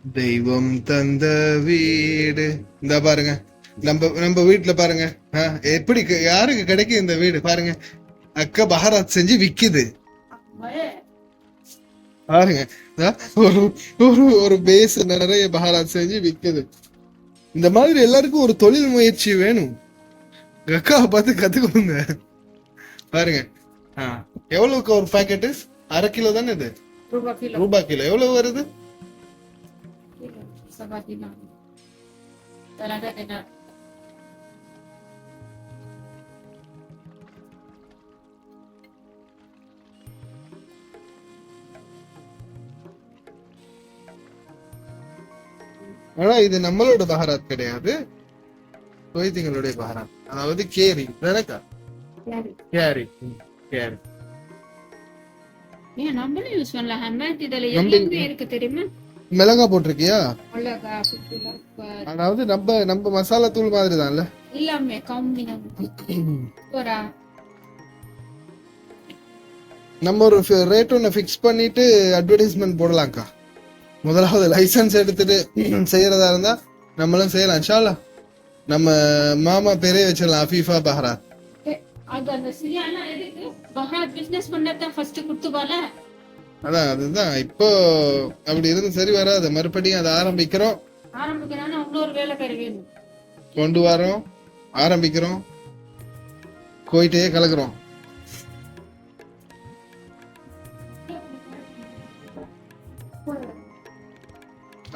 தெய்வம் தந்த வீடு. இந்த பாருங்க, நம்ம நம்ம வீட்டுல பாருங்க. எப்படி யாருக்கு கிடைக்கும் இந்த வீடு பாருங்க. அக்கா பஹாராத் செஞ்சு விக்குது பாருங்க. ஒரு ஒரு ஒரு பேஸ் நிறைய பஹாராத் செஞ்சு விக்குது. இந்த மாதிரி எல்லாருக்கும் ஒரு தொழில் முயற்சி வேணும். அக்காவை பார்த்து கத்துக்கோங்க. பாருங்க, எவ்வளவுக்கு ஒரு பாக்கெட்டு? அரை கிலோ தானே இது? ரூபாய் கிலோ எவ்வளவு வருது? ஆனா இது நம்மளோட பஹாராத் கிடையாது, குவைத்திங்களுடைய பஹாராத். அதாவது கேரி தானக்கா? கேரி கேரி நம்மளும் யூஸ் பண்ணலாம். ஹெம்பேட் இதுல எல்லாமே இருக்கு தெரியுமா? மிளகா போட்டிருக்கியா? மிளகா, அதாவது நம்ம மசாலா தூள் மாதிரி தான்ல எல்லாமே காம்பினேஷன். நம்ம ஒரு ரேட் ஒன்று ஃபிக்ஸ் பண்ணிட்டு அட்வர்டைஸ்மெண்ட் போடலாம்க்கா. முதலாவது லைசன்ஸ் எடுத்துட்டு செய்யறதா இருந்தா நம்மளும் செய்யலாம் இன்ஷா அல்லாஹ். நம்ம மாமா பேரே வச்சிடலாம், அஃபீஃபா பஹராத். அதான் அதுதான் இப்போ அப்படி இருந்து சரி வராது. மறுபடியும் அதை ஆரம்பிக்கிறோம், கொண்டு வரோம், ஆரம்பிக்கிறோம், போயிட்டே கலக்குறோம்.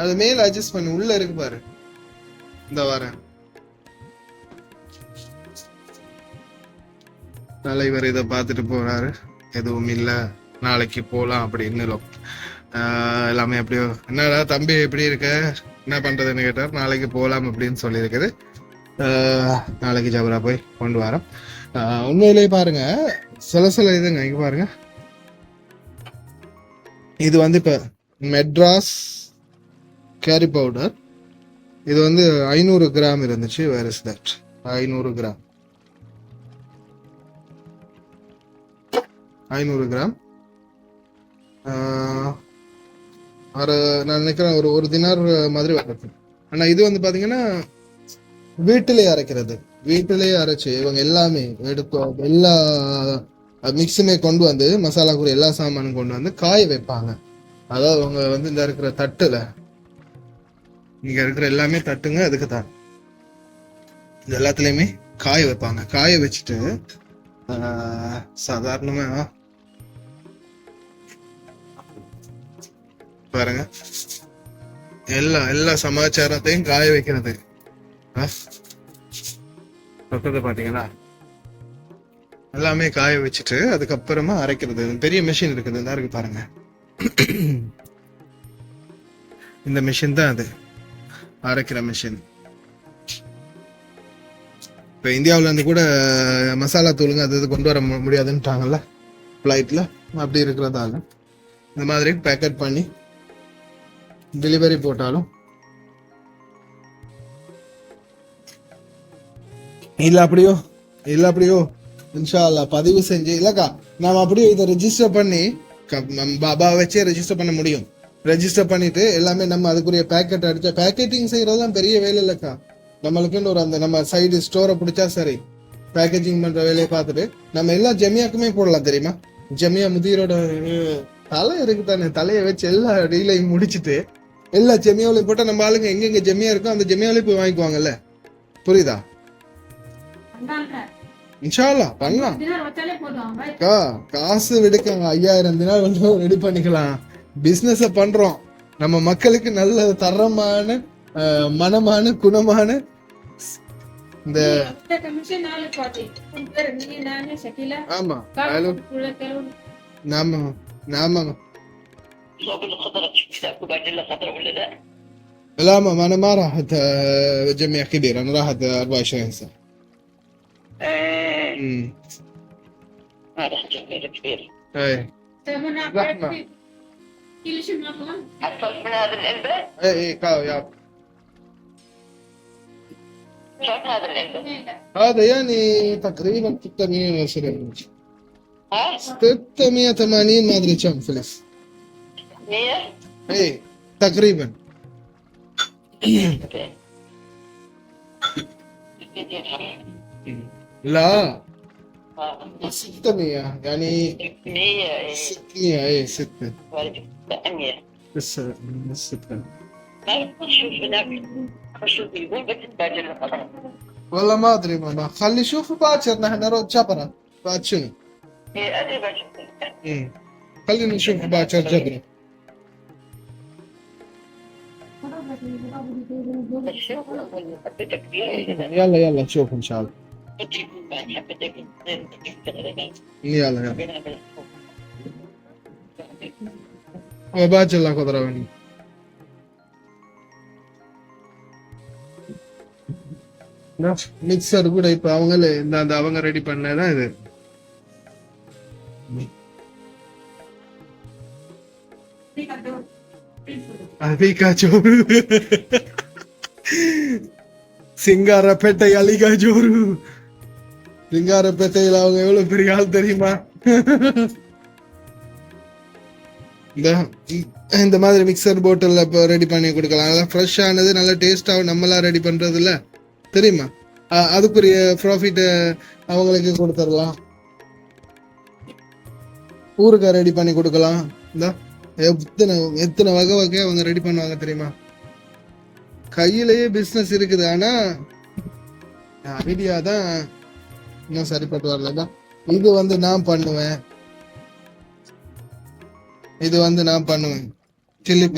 அது மேல அட்ஜஸ்ட் பண்ணி உள்ள இருக்கு பாரு. இந்த வரேன். தலைவர் இதை பார்த்துட்டு போறாரு. எதுவும் இல்ல, நாளைக்கு போலாம் அப்படின்னு. எல்லாமே எப்படியோ, என்னடா தம்பி எப்படி இருக்க, என்ன பண்றதுன்னு கேட்டார். நாளைக்கு போலாம் அப்படின்னு சொல்லியிருக்குது. நாளைக்கு ஜபரா போய் கொண்டு வரோம். உண்மையிலேயே பாருங்க, சில இதுங்க இங்க பாருங்க. இது வந்து இப்ப மெட்ராஸ் கேரி பவுடர். இது வந்து 500 கிராம் இருந்துச்சு. Where is that? 500 gram 500 gram. நான் நினைக்கிறேன் ஒரு தினார் மாதிரி வருது. ஆனா இது வந்து பாத்தீங்கன்னா வீட்டிலேயே அரைக்கிறது. வீட்டிலேயே அரைச்சு இவங்க எல்லாமே எடுத்தோம், எல்லா மிக்ஸுமே கொண்டு வந்து, மசாலா கூட எல்லா சாமானும் கொண்டு வந்து காய வைப்பாங்க. அதாவது அவங்க வந்து இந்த இருக்கிற தட்டுல, இங்க இருக்கிற எல்லாமே தட்டுங்க, அதுக்கு தான் இது எல்லாத்துலயுமே காய வைப்பாங்க. காய வச்சுட்டு சாதாரணமா பாருங்க, எல்லா சமாச்சாரத்தையும் காய வைக்கிறது. பாத்தீங்களா? எல்லாமே காய வச்சுட்டு அதுக்கப்புறமா அரைக்கிறது. பெரிய மிஷின் இருக்குது, இந்த இருக்கு பாருங்க. இந்த மிஷின் தான் அது அரைக்கிற மிஷின். இப்ப இந்தியாவில இருந்து கூட மசாலா தூளுங்க அது கொண்டு வர முடியாதுன்ட்டாங்கல்ல பிளைட்ல. அப்படி இருக்கிறதால இந்த மாதிரி பேக்கெட் பண்ணி டெலிவரி போட்டாலும் இல்ல அப்படியோ இன்ஷா அல்லாஹ் பதிவு செஞ்சு இல்லக்கா நாம அப்படியே இதை ரெஜிஸ்டர் பண்ணி பாபா வச்சே ரெஜிஸ்டர் பண்ண முடியும். ரெஜிஸ்டர் பண்ணிட்டு எல்லாமே நம்ம அதுக்குரிய பேக்கெட் அடிச்சா, பேக்கெட்டிங் செய்யறதுலாம் பெரிய வேலை இல்லக்கா. நம்மளுக்குன்னு ஒரு அந்த நம்ம சைடு ஸ்டோரை பிடிச்சா சரி, பேக்கேஜிங் பண்ற வேலையை பார்த்துட்டு நம்ம எல்லா ஜமியாக்குமே போடலாம் தெரியுமா? ஜமியா முதியரோட தலை இருக்கு தானே, தலையை வச்சு எல்லா டீலையும் முடிச்சுட்டு எல்லா ஜமியாவிலையும் போட்டா நம்ம ஆளுங்க எங்கெங்க ஜமியா இருக்கோ அந்த ஜமியாவிலையும் போய் வாங்கிக்குவாங்கல்ல. புரியுதா? இன்ஷா அல்லாஹ் பண்ணலாம். காசு விடுக்க 5000 தினார் வந்து ரெடி பண்ணிக்கலாம். பிசினஸ் பண்றோம், நம்ம மக்களுக்கு நல்ல தரமான மனமான குணமான இந்த ஆமா நாம நாம لا انا ما راحت جميع كبير، انا راحت 24 ساعه. ما راحت جميع كبير. اي زحمه. حصلت من هذا العلبه؟ اي كاو يا كم هذا العلبه؟ هذا يعني تقريبا 620. ها؟ 680 ما ادري كم فلس. 100؟ اي تقريبا. لا ستة مية يعني 600 600 ايه 6 800 بس 6 ما نشوف هناك شوف يقول بس تبادل الخبر. والله ما ادري ماما خلي شوف باكر نحن نروح جبرة بعد شنو ايه ادري باكر. خلينا نشوف باكر جبرة الشوف ولا حبتك فيها. يلا يلا نشوف ان شاء الله حبتك يلا يلا وباكر لا قدرة مني மிக்சர் கூட இப்ப அவங்களே இந்த அவங்க ரெடி பண்ணதான் இது அலிகாஜோரு சிங்காரப்பேட்டை அலிகாஜோரு சிங்காரப்பேட்டையில அவங்க எவ்வளவு பெரிய ஆள் தெரியுமா இந்த மாதிரி மிக்சர் போட்டல்ல ரெடி பண்ணி கொடுக்கலாம் நல்லா ஃப்ரெஷ் ஆனது நல்ல டேஸ்டாக நம்மளா ரெடி பண்றது இல்ல தெரியுமா அதுக்குரிய ப்ராஃபிட் அவங்களுக்கு கொடுத்துடலாம் ஊறுகாய் ரெடி பண்ணி கொடுக்கலாம் இந்த எத்தனை எத்தனை வகை வகை அவங்க ரெடி பண்ணுவாங்க தெரியுமா கையிலேயே பிசினஸ் இருக்குது ஆனா ஐடியா தான் இன்னும் சரிப்பட்டு வரலதான் இது வந்து நான் பண்ணுவேன் சில்லி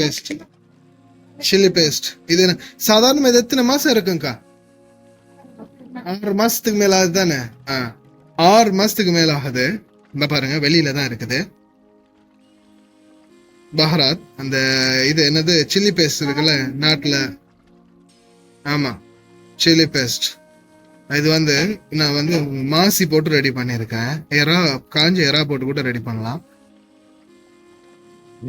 பேஸ்ட் இது சாதாரண இது எத்தனை மாசம் இருக்குங்கக்கா 6 மாசத்துக்கு மேல ஆகுது தானே 6 மாசத்துக்கு மேல ஆகுது இந்த பாருங்க வெளியில தான் இருக்குது பஹராத் அந்த இது என்னது சில்லி பேஸ்ட் இருக்குல்ல நாட்டுல ஆமா சில்லி பேஸ்ட் இது வந்து நான் வந்து மாசி போட்டு ரெடி பண்ணிருக்கேன் காஞ்ச எறா போட்டு கூட ரெடி பண்ணலாம்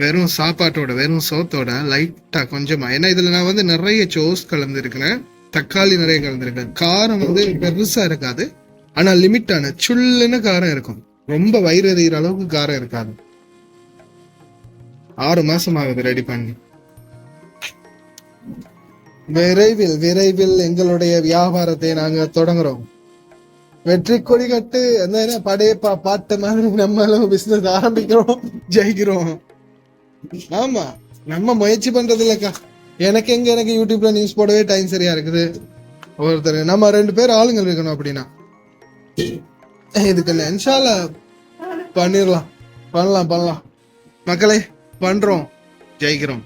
வெறும் சாப்பாட்டோட வெறும் சோத்தோட லைட்டா கொஞ்சமா ஏன்னா இதுல நான் வந்து நிறைய சோஸ் கலந்துருக்கிறேன் தக்காளி நிறைய கலந்துருக்கேன் காரம் வந்து பெருசா இருக்காது ஆனா லிமிட்டான சுள்ளுன்னு காரம் இருக்கும் ரொம்ப வயிறு எறிகிற அளவுக்கு காரம் இருக்காது 6 மாசம் ஆகுது ரெடி பண்ணி விரைவில் எங்களுடைய வியாபாரத்தை நாங்க தொடங்குறோம் வெற்றி கொடி கட்டு அந்த படையப்பா பாட்டு மாதிரி நம்மளும் பிசினஸ் ஆரம்பிக்கிறோம் ஜெயிக்கிறோம் ஆமா நம்ம முயற்சி பண்றது இல்லக்கா எனக்கு யூடியூப்ல நியூஸ் போடவே டைம் சரியா இருக்குது ஒருத்தர் நம்ம 2 பேர் ஆளுங்கள் இருக்கணும் அப்படின்னா இதுக்கு இன்ஷால்லா பண்ணலாம் மக்களே பண்றோம் ஜெயிக்கிறோம்